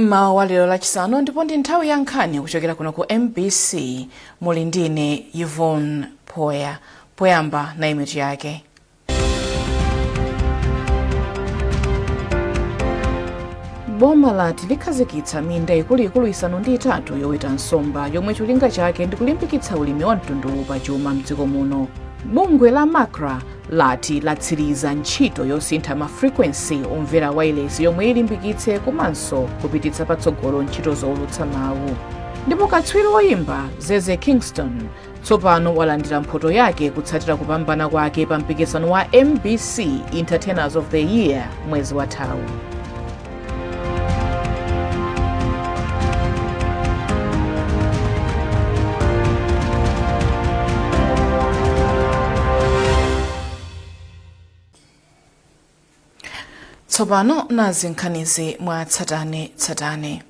Mmawa wa lero lachisanu ndipo ndi nthawi ya nkhani kuchokera kuno ku MBC muli ndine Yvonne Poya. Poyamba na image yake. Boma lati likhazikitsa minda ikuluikulu isanu ndi itatu yoweta nsomba yomwe cholinga chake ndi kulimbikitsa ulimi wa mtundu pa chuma mdziko muno. Bungwe la Makra lati latsiriza ntchito yosintha mafrequency omvera wireless yomwe ilimbikitse komanso kupititsa patsogolo ntchito zowulutsa mawu. Ndipo katswiri woyimba Zeze Kingston tsopano walandira mphoto yake kutsatira kupambana kwake pa mpikisano wa MBC Entertainers of the Year mwezi wathawu. Tsopano nazi nkhanizi mwa tsatane.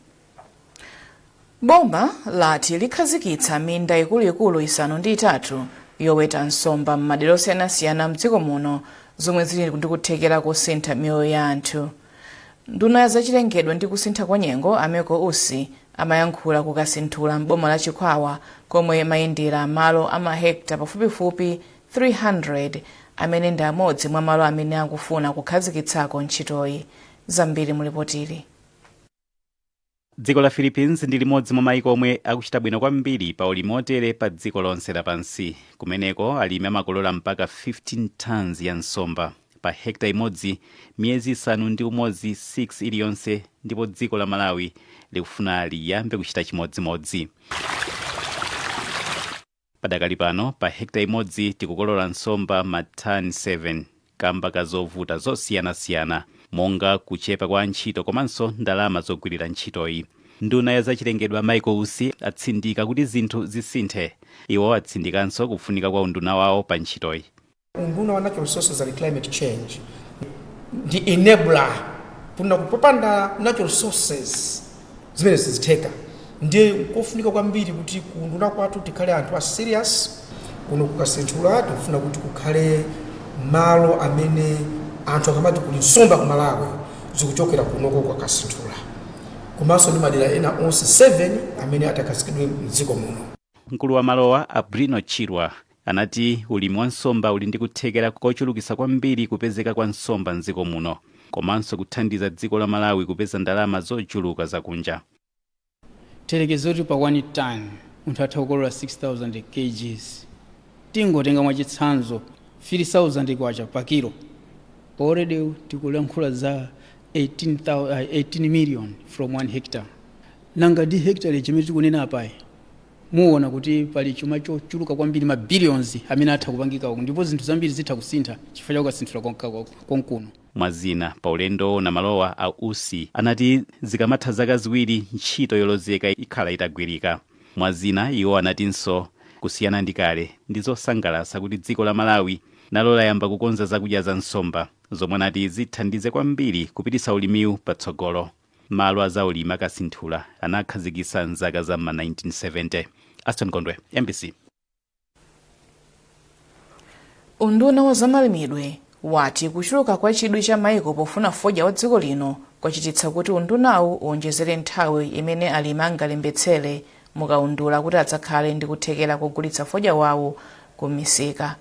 Boma lati likhazikitsa minda ikuluikulu isanu ndi itatu yoweta nsomba m'madera osiyanasiyana mdziko muno zomwe zili ndi kuthekera kusintha miyoyo ya anthu. Nduna ya zachilengedwe ndi kusintha kwa nyengo Ameko Usi amayankhula kukasinthula m'boma la Chichewa komwe mayendera malo amahekta pafupifupi 300 amene ndi amodzi mwa malo amene akufuna kukhazikitsako ntchitoyi. Zambiri mulipotili. Dziko la Philippines ndi limodzi mwa mayiko omwe akuchita bwino kwambiri pa ulimi otere pa dziko lonse lapansi. Kumeneko alimi amakolola mpaka 15 tons ya nsomba pa hekta imodzi miyezi isanu ndi umodzi 6 iliyonse, ndipo dziko la Malawi likufuna liyambe kuchita chimodzimodzi. Padakali pano pa hekta imodzi tikukolola nsomba matani 7 kamba kazovuta zosiyanasiyana monga kuchepa kwa ntchito komanso ndalama zogwirira ntchitoyi. Nduna ya zachilengedwe Ameko Usi atsindika kuti zinthu zisinthe. Iwo atsindikanso kufunika kwa unduna wawo pa ntchitoyi. Unduna wa natural resources and climate change ndi enabler kuna kupanda natural resources zimene zizitheka. Ndiye kufunika kwambiri kuti kunduna kwathu tikhale anthu a serious kuno kukasinthula. Tikufuna kuti kukhale malo amene anthu akamati kuli nsomba ku Malawi zikuchokera kunoko kwa kasinthula. Komanso ndi madera ena onse 7 amene atakhazikiridwe mdziko muno. Mkulu wa malowa Abrino Chirwa anati ulimi wa nsomba uli ndi kuthekera kochulukitsa kwambiri kupezeka kwa nsomba mdziko muno komanso kuthandiza dziko la Malawi kupeza ndalama zochuluka zakunja. Telekezo kuti pa 1 ton munthu atha kukolola 6000 kgs. Tingotenga mwachitsanzo 3000 kwacha pa kilo. Already tikulankhula za 18 million from 1 hectare. Nanga di hectare chimene tikunena apayi muona kuti pali chuma chochuluka kwambiri ma billions amene atha kupangika uku, ndipo zinthu zambiri zitha kusintha chifukwa cha kukasinthula konkuno. Mwazina pa ulendo na malowa a Usi anati zikamatha zaka ziwiri ntchito yolozeka ikhala itagwirika. Mwazina iwo anatinso kusiyana ndi kale ndi zosangalatsa kuti dziko la Malawi nalo layamba kukonza zakudya za nsomba zomwe nati zithandize kwambiri kupititsa ulimiwu patsogolo. Malo azaulimi akasinthula anakhazikitsa mzaka za ma 1970. Aston Kondwe, MBC. Unduna wa zamalimidwe wati kuchuluka kwa chidwi cha maiko pofuna fodya wa dziko lino kwachititsa kuti undunawu uonjezere nthawi imene alimi angalembetsere mukaundula kuti adzakhale ndi kuthekera kugulitsa fodya wawo ku misika.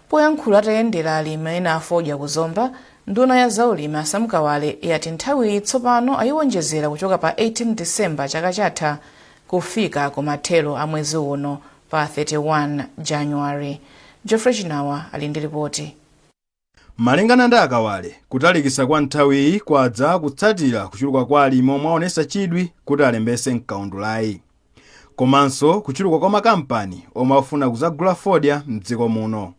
Poyankhula atayendera alimi ena afodya kuzomba, nduna ya zaulimi Asamkawale yati nthawi tsopano ayiwonjezera kuchoka pa 18 December chaka chatha kufika kumathero a mwezi uno pa 31 January. Geoffrey Chinawa ali ndi ripoti. Malingana ndi Akawale, kutalikisa kwa nthawiyi kwadza kutsatira kuchuluka kwa alimi omwe aonesa chidwi kuti alembese mkaundulayi. Komanso kuchuluka kwa makampani omwe afuna kuzagula fodya mdziko muno.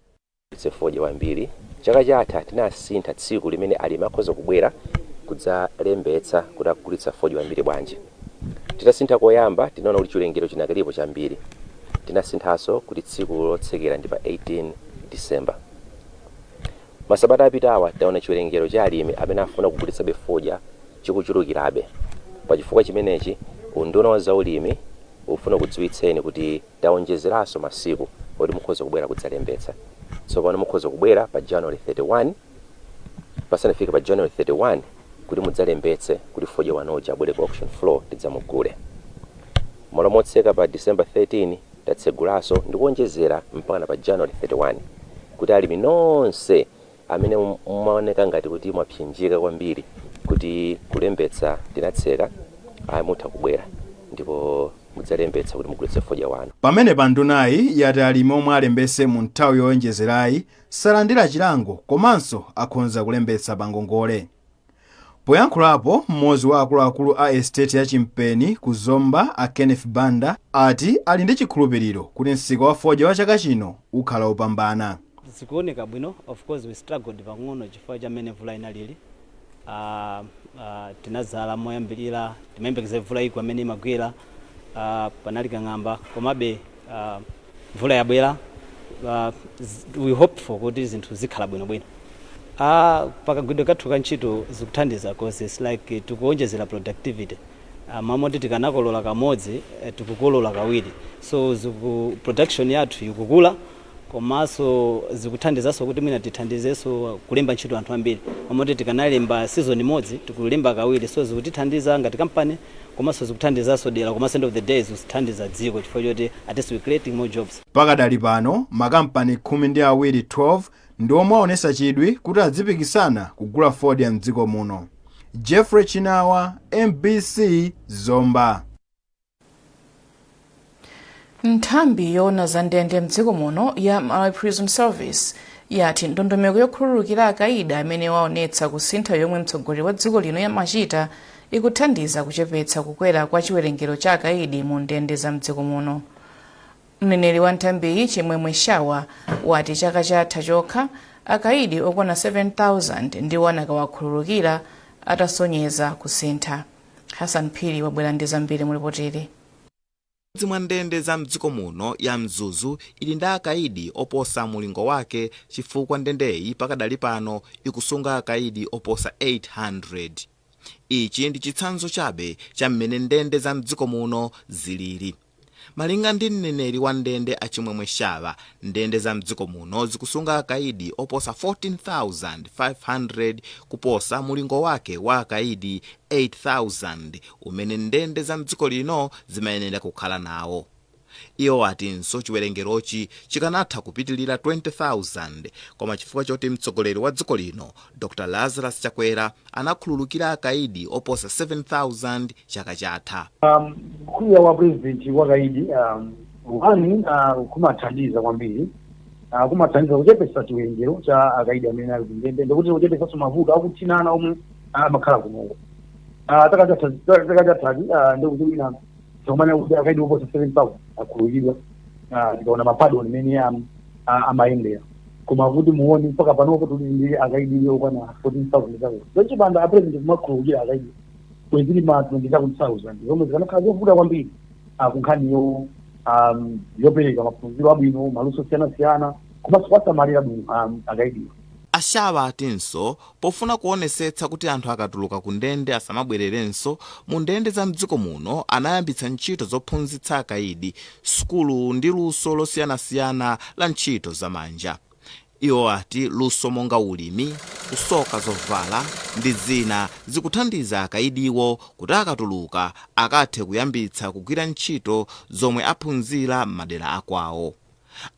Fodya wambiri chaka chatha tinasintha tsiku limene alimi akhoza kubwera kudzalembetsa kuti akugulitsa fodya wambiri bwanji. Titasintha koyamba tinaona kuti chilengero chinakalipo chambiri. Tinasinthaso kuti tsiku lotsekera ndi pa 18 December. Masabata apitawa taona chilengero cha alimi amene afuna kugulitsa fodya chikuchulukirabe. Pa chifukwa chimenechi unduna wa zaulimi ufuna kudziwitseni kuti taonjezeranso masiku oti mukhoza kubwera kudzalembetsa. Tsopano mukhoza kubwera pa January 31 pasanafika pa January 31 kuti mudzalembetse kuti fodya wanoja abwere ku auction floor tidzamugule. Malo motseka pa December 13 tatsegulanso ndi kuonjezera mpaka pa January 31 kuti alimi nonse amene mumaoneka ngati kuti mwapsinjika kwambiri kuti kulembetsa tinatseka mutha kubwera ndipo mudzalembetsa kuti mugulitse fodya wanu. Pamene pandunayi yati alimi omwe alembese mu nthawi yowonjezerayi salandira chilango komanso akhonza kulembetsa pangongole. Poyankhulapo mmodzi wa akuluakulu a estate ya Chimpeni ku Zomba a Kenneth Banda ati ali ndi chikhulupiriro kuti msika wa fodya wa chaka chino ukhala upambana. Zikuoneka bwino, of course we struggled pang'ono chifukwa chamene mvula inalili. Tinazala moyambirira timayembekeza mvula iyi amene imagwera panali kang'amba komabe mvula yabwera. We hope for kuti zinthu zikhala bwinobwino. Pakagwidwe kathu ka ntchito zikuthandiza cause it's like tikuonjezera productivity. Mamoti tikanakolola kamodzi tikukolola kawiri, so production yathu ikukula komanso zikuthandizanso kuti mwina tithandizenso kulemba ntchito anthu ambiri. Mamoti tikanalemba season imodzi tikulemba kawiri, so zikutithandiza ngati company komanso zikuthandizanso dera komanso end of the day zikuthandiza dziko chifukwa choti at least we creating more jobs. Pakadali pano makampani 12 ndi omwe aonesa chidwi kuti adzipikisana kugula fodya mdziko muno. Jeffrey Chinawa, MBC, Zomba. Nthambi yoona za ndende mdziko muno ya Malawi Prison Service yati ndondomeko yokhululukira akaidi amene waonetsa kusintha yomwe mtsogoleri wa dziko lino yamachita ikuthandiza kuchepetsa kukwera kwa chiwerengero cha akaidi mu ndende za mdziko muno. Mneneri wa nthambiyi Chimwemwe Shawa wati chaka chatha chokha akaidi okwana 7,000 ndiwo anakawakhululukira atasonyeza kusintha. Hassan Phiri wabwera ndi zambiri mu ripotili. Mwa ndende za mdziko muno ya Mzuzu ili ndi akaidi oposa mulingo wake chifukwa ndendeyi pakadali pano ikusunga akaidi oposa 800. Ichi ndi chitsanzo chabe cha mmene ndende za mdziko muno zilili. Malinga ndi mneneri wa ndende a Chimwemwe Shawa, ndende za mdziko muno zikusunga akaidi oposa 14,500 kuposa mulingo wake wa akaidi 8,000 umene ndende za mdziko lino zimayenera kukhala nawo. Iyo atinso chiwerengerochi chikanatha kupitilira 20,000 koma chifukwa choti mtsogoleri wa dziko lino Dr. Lazarus Chakwera anakhululukira akaidi oposa 7,000 chaka chatha. Kuya wa president wa kaidi kumathandiza kwambiri, kumathandiza kuchepesa chiwerengero cha akaidi amene ali ndende ndikuti kuchepesa mavuto akuthinana omwe amakhala kuno. Takathathi ndikuti wina somanya kuti akaidi oposa 7,000 akhululukidwa ndikaona mapadoni amene amayendera. Koma kuti muone mpaka panopo tuli ndi akaidi okwana 14,000 zawo. Zochipanda president kumakhululukira akaidi kwezili ma 20,000 zomwe zikanakhala zovuta kwambiri kunkhaniyo yopereka maphunziro abwino maluso siyana komanso kwasamalira bwino akaidiwa. Ashawa atinso pofuna kuonesetsa kuti anthu akatuluka ku ndende asamabwererenso mu ndende za mdziko muno anayambitsa ntchito zophunzitsa akaidi sukulu ndi luso losiyanasiyana la ntchito zamanja. Iwo ati luso monga ulimi, kusoka zovala ndi zina zikuthandiza akaidiwo kuti akatuluka akathe kuyambitsa kugwira ntchito zomwe aphunzira m'madera akwawo.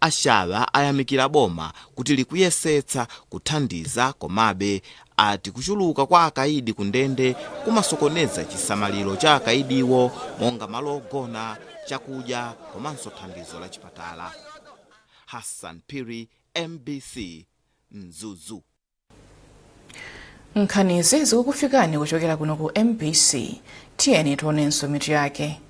Ashawa ayamikira boma kuti likuyesetsa kuthandiza komabe ati kuchuluka kwa akaidi ku ndende kumasokoneza chisamaliro cha akaidiwo monga malo ogona, chakudya komanso thandizo la chipatala. Hassan Phiri, MBC, Mzuzu. Nkhani zikukufikani kuchokera kuno ku MBC. Tiyeni tionenso mitu yake.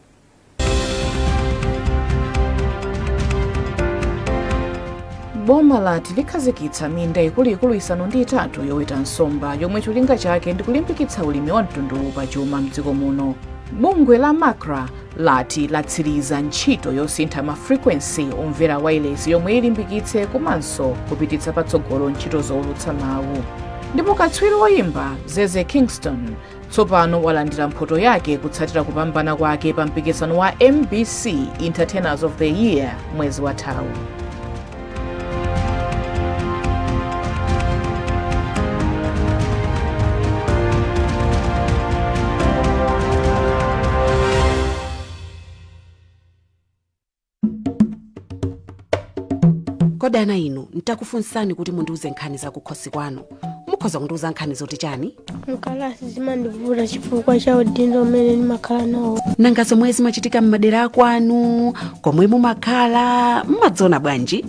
Boma lati likhazikitsa minda ikuluikulu isanu ndi itatu yoweta nsomba yomwe cholinga chake ndi kulimbikitsa ulimi wa mtundu pa chuma mdziko muno. Bungwe la Makra lati latsiriza ntchito yosintha mafrequency omvera wireless yomwe ilimbikitse komanso kupititsa patsogolo ntchito zowulutsa mawu. Ndipo katswiri woyimba Zeze Kingston tsopano walandira mphoto yake kutsatira kupambana kwake pa mpikisano wa MBC Entertainers of the Year mwezi wathawu. Kodi ana inu ntakufunsani kuti mundiuze nkhani za kukhosi kwanu. Mukhoza kundiuza nkhani zoti chani? Mkalasi zimandivula chifukwa cha udindo umene ndimakhala nawo. Nanga zomwe zimachitika m'madera kwanu, komwe mumakhala, mmadzona bwanji?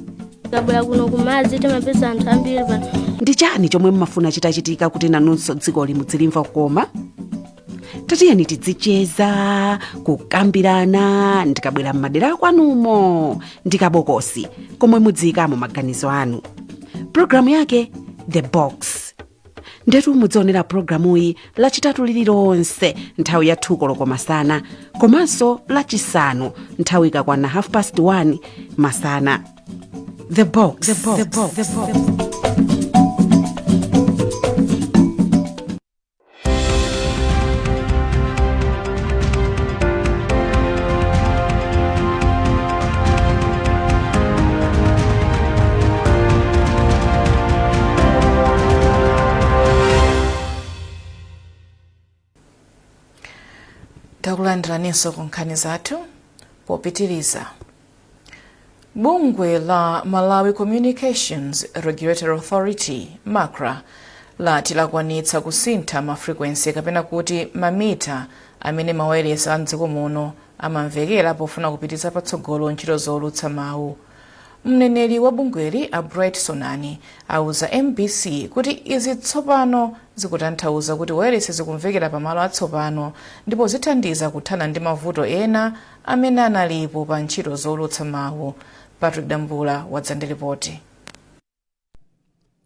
Kabla kuno kumadzi timapeza anthu ambiri pano. Ndi chani chomwe mmafuna chitachitika kuti nanunso dziko limudzilimva koma? Tatiyeni tidzicheza, kukambirana, ndikabwera m'madera kwanumo, ndikabokosi, komwe mudziyikamo maganizo anu. Programu yake, The Box. Ndetu mudzionera programuyi lachitatu lililonse nthawi ya 2 koloko masana, komanso lachisanu nthawi ikakwana 1:30 masana. The Box. The Box. The Box. The Box. Takulandiranso ku nkhani zathu popitiriza. Bungwe la Malawi Communications Regulatory Authority MACRA lati lakwanitsa kusintha mafrequency kapena kuti mamita amene mawayilesi a mdziko muno amamvekera pofuna kupititsa patsogolo ntchito zolutsa mawu. Mneneri wa bungweli a Bright Sonani auza MBC kuti izi tsopano zikutanthauza kuti wayilesi zikumvekera pamalo atsopano ndipo zithandiza kuthana ndi mavuto ena amene analipo pa ntchito zolutsa mawu. Patrick Dambula wadzandiripoti.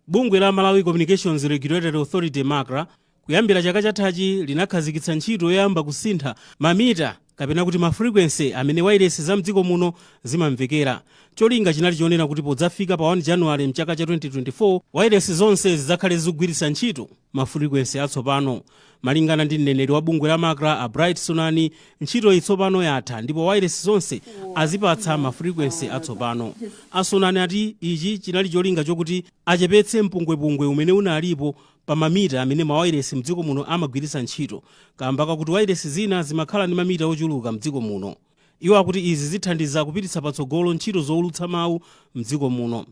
Bungwe la Malawi Communications Regulatory Authority MACRA kuyambira chaka chathachi linakhazikitsa ntchito yoyamba kusintha mamita kapena kuti mafrequency amene wayilesi za mdziko muno zimamvekera. Cholinga chinali chionera kuti podzafika pa 1 January mchaka cha 2024 wayilesi zonse zidzakhale zikugwiritsa ntchito mafrequency atsopano. Malingana ndi mneneri wa bungwe la MACRA a Bright Sonani, ntchito itsopano yatha ndipo wayilesi zonse azipatsa mafrequency atsopano. Asonani ati ichi chinali cholinga chokuti achepetse mpungwepungwe umene unalipo pa mamita amene mawayilesi mdziko muno amagwiritsa ntchito, kamba kakuti wayilesi zina zimakhala ndi mamita ochuluka mdziko muno. Iwo akuti izi zithandiza kupititsa patsogolo ntchito zowulutsa mawu mdziko muno.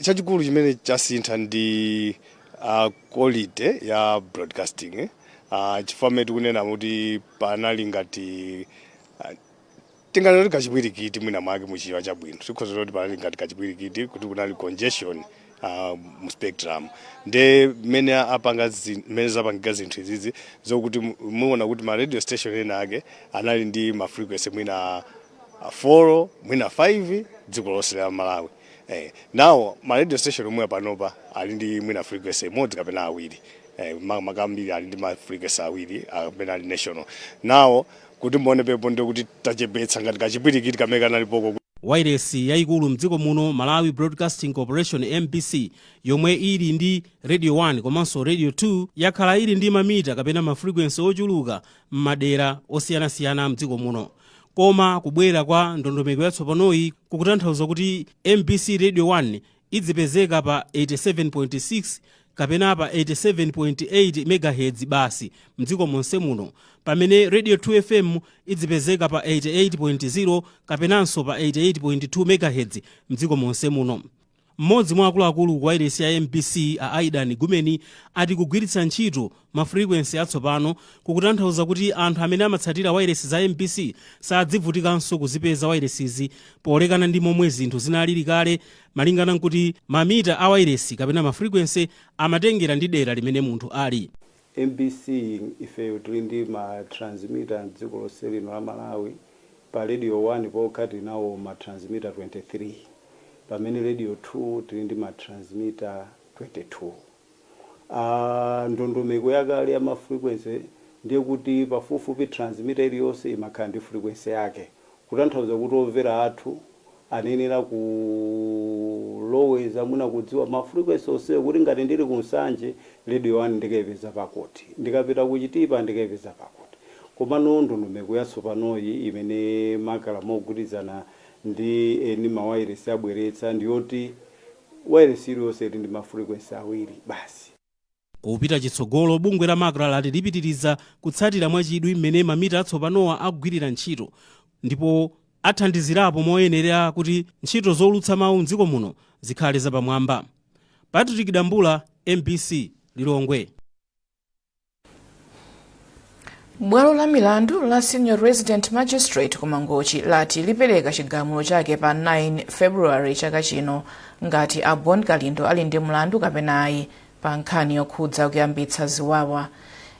Chachikulu chimene chasintha ndi quality ya broadcasting. Chifukwa tikunena kuti panali ngati tinganoti kachipwirikiti mwina mwake muchiwa chabwino. Tikhoza kuti panali ngati kachipwirikiti kuti kunali congestion mu spectrum. Nde mene zapangika zinthu izizi zokuti muona kuti ma radio station ena ake anali ndi ma frequency mwina 4 mwina 5 dziko lonse la Malawi. Now ma radio station omwe panopa ali ndi mwina frequency imodzi kapena awiri. Makambiri ali ndi ma frequency awiri kapena ali national. Now kuti muone pepo ndi kuti tachepetsa ngati kachipwirikiti kamene kanalipoko. Wayilesi yayikulu mdziko muno Malawi Broadcasting Corporation MBC yomwe ili ndi Radio 1 komanso Radio 2 yakhala ili ndi mamita kapena mafrequency ochuluka m'madera osiyanasiyana mdziko muno. Koma kubwera kwa ndondomeko yatsopanoyi kukutanthauza kuti MBC Radio 1 idzipezeka pa 87.6 kapena pa 87.8 MHz basi mdziko monse muno, pamene Radio 2 FM idzipezeka pa 88.0 kapenanso pa 88.2 MHz mdziko monse muno. Mmodzi mwa akuluakulu kwa wayilesi ya MBC a Aidan Gumeni ati kugwiritsa ntchito mafrequency atsopano kukutanthauza kuti anthu amene amatsatira wayilesi za MBC sadzivutikanso kuzipeza wayilesizi polekana ndi momwe zinthu zinalili kale, malingana nkuti mamita a wayilesi kapena mafrequency amatengera ndi dera limene munthu ali. MBC ife tili ndi ma transmitter mdziko lonse lino la Malawi. Pa Radio 1 pokati nawo ma transmitter 23. Pamene Radio 2 tili ndi ma transmitter 22. Ndondomeko yakale ya ma frequency ndiye kuti pafupifupi transmitter iliyonse imakhala ndi frequency yake. Kutanthauza kuti omvera athu anenera kuloweza muna kudziwa ma frequency onse kuti ngati ndili kunsanje Radio 1 ndikayipeza pakoti, ndikapita kuchitipa ndikayipeza pakoti. Komano ndondomeko yatsopanoyi imene MACRA mogwirizana ndi eni mawayilesi abweretsa ndiyoti wayilesi iliyonse ili ndi ma frequency awiri basi. Kupita chitsogolo bungwe la MACRA lati lipitiriza kutsatira mwachidwi mmene mamita atsopanowa akugwirira ntchito, ndipo athandizirapo moyenera kuti ntchito zolutsa mawu mdziko muno zikhale zapamwamba. Patrick Dambula, MBC, Lilongwe. Bwalo la milandu la Senior Resident Magistrate kumangochi lati lipereka chigamulo chake pa 9 February chaka chino ngati a Bon Kalindo ali ndi mlandu kapena ayi pa nkhani yokhudza kuyambitsa ziwawa.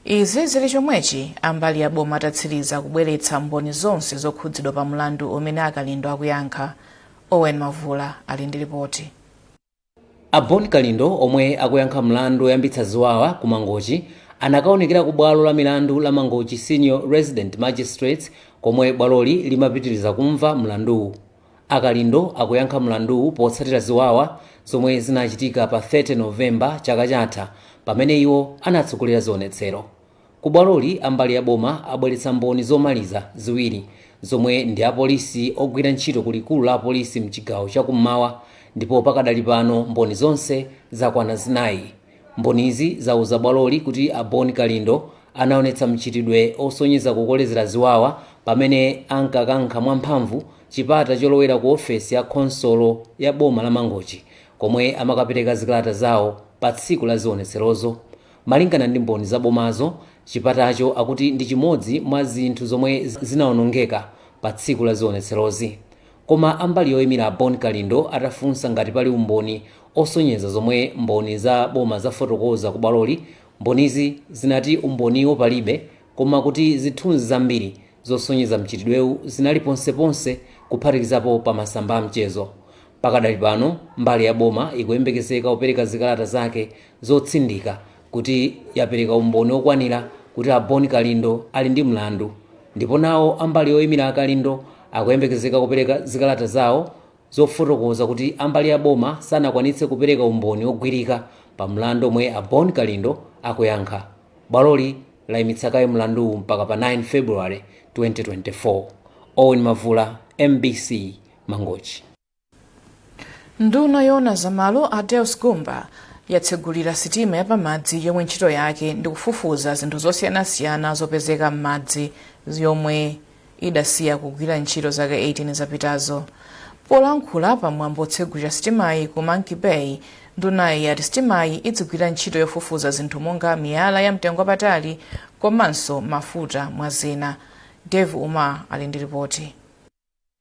Izi zili chomwechi ambali ya boma atatsiriza kubweretsa mboni zonse zokhudzidwa pa mlandu umene Akalindo akuyankha. Owen Mavula ali ndi ripoti. A Bon Kalindo omwe akuyankha mlandu woyambitsa ziwawa kumangochi anakaonekera ku bwalo la milandu la Mangochi Senior Resident Magistrates komwe bwaloli limapitiriza kumva mlanduwu. Akalindo akuyankha mlanduwu potsatira ziwawa zomwe zinachitika pa 30 Novemba chaka chatha pamene iwo anatsogolera zionetsero. Ku bwaloli ambali ya boma abweretsa mboni zomaliza ziwiri zomwe ndi apolisi ogwira ntchito kulikulu la apolisi mchigawo chakummawa, ndipo pakadali pano mboni zonse zakwana zinayi. Mbonizi zauza bwaloli kuti a Bon Kalindo anaonetsa mchitidwe osonyeza kukolezera ziwawa pamene ankakankha mwamphamvu chipata cholowera ku ofesi ya konsolo ya boma la Mangochi komwe amakapereka zikalata zawo pa tsiku la zionetserozo. Malingana ndi mboni za bomazo, chipatacho akuti ndi chimodzi mwa zinthu zomwe zinaonongeka pa tsiku la zionetserozi. Koma ambali yoyimira a Bon Kalindo atafunsa ngati pali umboni osonyeza zomwe mboni za boma zafotokoza ku bwaloli, mbonizi zinati umboniwo palibe, koma kuti zithunzi zambiri zosonyeza mchitidwewu zinali ponseponse kuphatikizapo pa masamba a mchezo. Pakadali pano mbali ya boma ikuyembekezeka kupereka zikalata zake zotsindika kuti yapereka umboni okwanira kuti a Bon Kalindo ali ndi mlandu, ndipo nawo ambali yoyimira Akalindo akuyembekezeka kupereka zikalata zawo zofotokoza kuti ambali ya boma sanakwanitse kupereka umboni ogwirika pa mlandu omwe a Bon Kalindo akuyankha. Bwaloli layimitsa mlandu mpaka pa 9 February 2024. Owen Mavula, MBC, Mangochi. Nduna yona zamalo a Deus Gumba yatsegulira sitima yapamadzi yomwe ntchito yake ndi kufufuza zinthu zosiyanasiyana zopezeka m'madzi yomwe idasiya kugwira ntchito zake 18 zapitazo. Polankhula pamwambo otsegulira sitimayi ku Monkey Bay, ndunayi yati sitimayi idzigwira ntchito yofufuza zinthu monga miyala ya mtengo wapatali komanso mafuta mwa zina. Dave Uma ali ndi ripoti.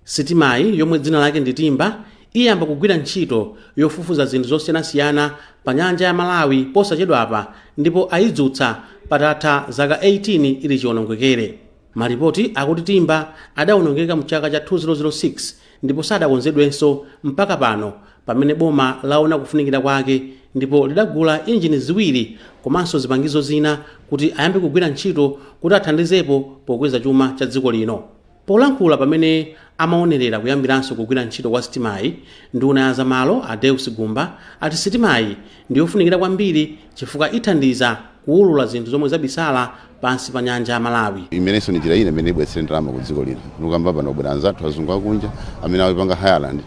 Sitimayi yomwe dzina lake ndi Timba iyamba kugwira ntchito yofufuza zinthu zosiyanasiyana pa nyanja ya Malawi posachedwapa, ndipo ayidzutsa patatha zaka 18 ili chiwonongekere. Malipoti akuti Timba adawonongeka mchaka cha 2006 ndipo sadakonzedwenso mpaka pano pamene boma laona kufunikira kwake ndipo lidagula injini ziwiri komanso zipangizo zina kuti ayambe kugwira ntchito kuti athandizepo pokweza chuma cha dziko lino. Polankhula pamene amaonerera kuyambiranso kugwira ntchito kwa sitimayi, nduna ya zamalo a Deus Gumba ati sitimayi ndi yofunikira kwambiri chifukwa ithandiza kuwulula zinthu zomwe zabisala pansi pa nyanja ya Malawi. Imenenso ni njira ine imene ibwetsera ndalama ku dziko lino. Nukamba pano bwera anzathu azungu akunja amene awipanga Highland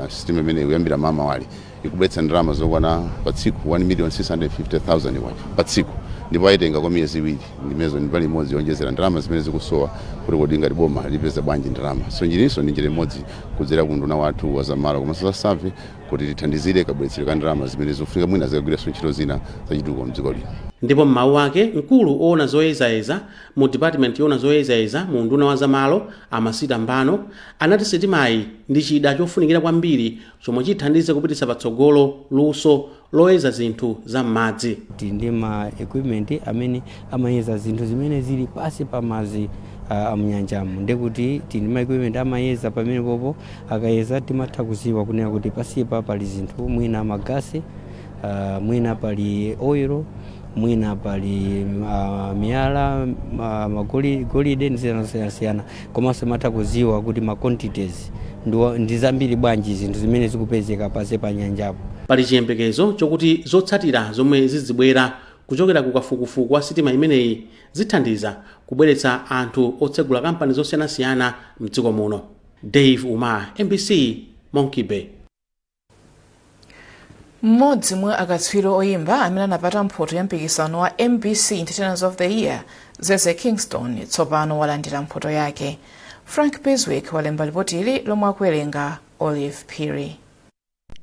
sitima imene ikuyambira mama wali ikubwetsa ndalama zokwana pa tsiku 1,650,000 pa tsiku, ndipo ayitenga kwa miyezi iwiri. Ndimezo ndi pali imodzi yonjezera ndalama zimene zikusowa kuti kodinga liboma lipeza bwanji ndalama. So njirinso ndi njira imodzi kudzera ku nduna wathu wa zamalo komanso za save kuti tithandizire kabwetsero ka ndalama zimene zofunika mwina zikagwiranso ntchito zina zachitukuko mdziko lino. Ndipo m'mawu ake mkulu oona zoyezayeza mu department yoona zoyezayeza mu nduna wa zamalo Amasita Mbano anati sitimayi ndi chida chofunikira kwambiri chomwe chithandize kupititsa patsogolo luso loyeza zinthu za m'madzi. Ndi ma equipment amene amayeza zinthu zimene zili pasi pa madzi amnyanjamu, ndekuti tindi ma equipment amayeza pamene popo akayeza timatha kuziwa kunena kuti pasipa pali zinthu mwina magasi, mwina pali oil, mwina pali miyala, magolide ndi zina komanso matha kuziwa kuti ma quantities ndi zambiri bwanji zinthu zimene zikupezeka pasi pa nyanjapo. Pali chiyembekezo chokuti zotsatira zomwe zizibwera kuchokera ku kafukufuku wa sitima imeneyi zithandiza kubweretsa anthu otsegula kampani zosiyanasiyana mdziko muno. Dave Uma, MBC, Monkey Bay. Mmodzi mwa akatswiri oyimba amene anapata mphoto ya mpikisano wa MBC Entertainers of the Year, Zeze Kingston, tsopano walandira mphoto yake. Frank Biswick walemba ripoti ili lomwe akuwerenga Olive Phiri.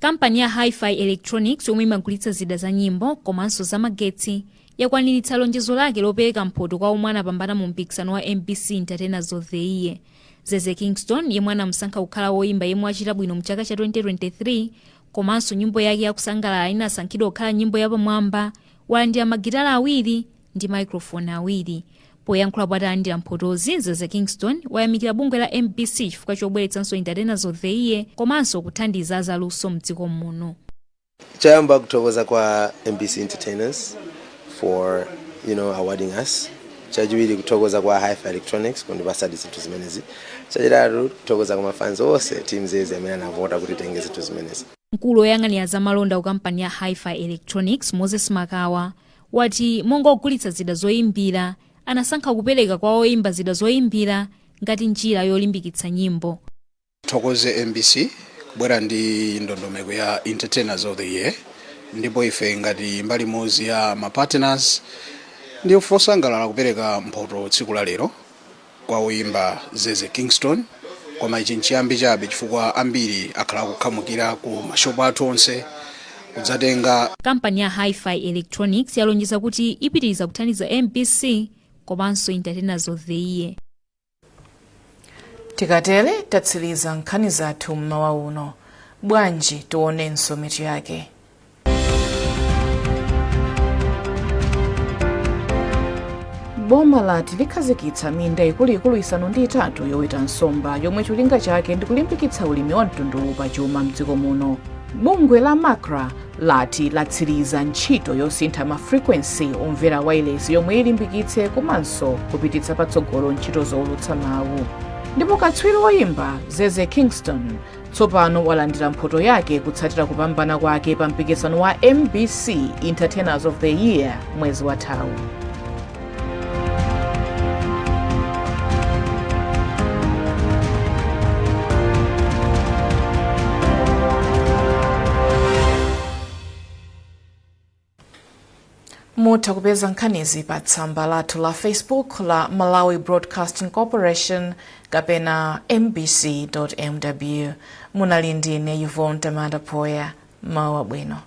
Kampani ya Hi-Fi Electronics yomwe imagulitsa zida za nyimbo komanso za magetsi yakwaniritsa lonjezo lake lopereka mphoto kwa omwe anapambana mu mpikisano wa MBC Entertainers of the Year. Zeze Kingston yemwe anamusankha kukhala woyimba yemwe achita bwino mchaka cha 2023 komanso nyimbo yake yakusangalala inasankhidwa kukhala nyimbo yapamwamba walandira magitala awiri ndi microphone awiri. Poyankhula bwati alandira mphotozi, Zeze Kingston wayamikira bungwe la MBC chifukwa chobweretsanso Entertainers of the Year komanso kuthandiza azaluso mdziko muno. Chayamba kuthokoza kwa MBC Entertainers for awarding us. Chachiwiri kuthokoza kwa Hi-Fi Electronics kundipasa zinthu zimenezi. Chachitatu kuthokoza kwa mafans onse teams ezi amene anavota kuti tenge zinthu zimenezi. Mkulu woyang'anira za malonda ku kampani ya Hi-Fi Electronics Moses Makawa wati monga ogulitsa zida zoyimbira anasankha kupereka kwa oyimba zida zoyimbira ngati njira yolimbikitsa nyimbo. Thokoze MBC kubwera ndi ndondomeko ya Entertainers of the Year ndipo ife ngati mbali mozi ya ma partners ndi osangalala kupereka mphoto tsiku la lero kwa oyimba Zeze Kingston koma ichi nchiyambi chabe chifukwa ambiri akhala kukhamukira ku mashopu athu onse kudzatenga. Kampani ya Hi-Fi Electronics yalonjeza kuti ipitiriza kuthandiza MBC komanso Entertainers of the Year. Tikatele tatsiriza nkhani zathu mmawa uno. Bwanji tuonenso mitu yake. Boma lati likhazikitsa minda ikuluikulu isanu ndi itatu yoweta nsomba yomwe cholinga chake ndi kulimbikitsa ulimi wa mtundu pa chuma mdziko muno. Bungwe la Makra lati latsiriza ntchito yosintha mafrequency omvera wireless yomwe ilimbikitse komanso kupititsa patsogolo ntchito zowulutsa mawu. Ndipo katswiri woyimba Zeze Kingston tsopano walandira mphoto yake kutsatira kupambana kwake pa mpikisano wa MBC Entertainers of the Year mwezi wathawu. Mutha kupeza nkhanizi pa tsamba lathu la Facebook la Malawi Broadcasting Corporation kapena mbc.mw. Munali ndine Yvonne Tamanda Poya. Mawa bwino.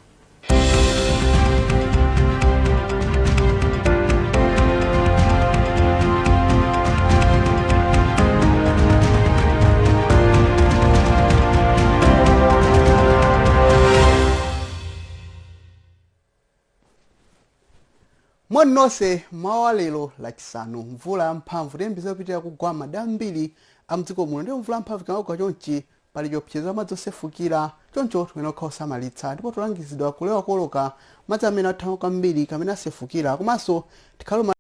Mwanonse mawa lero lachisanu mvula mphamvu tiyembekeza kupitira kugwa madera ambiri a mdziko muno ndi mvula mphamvu ikagwa chonchi pali chiopsezo madzi osefukira choncho tiyenera kukhala osamalitsa ndipo tulangizidwa kulewa koloka madzi amene athawa kwambiri kamene asefukira komanso tikhale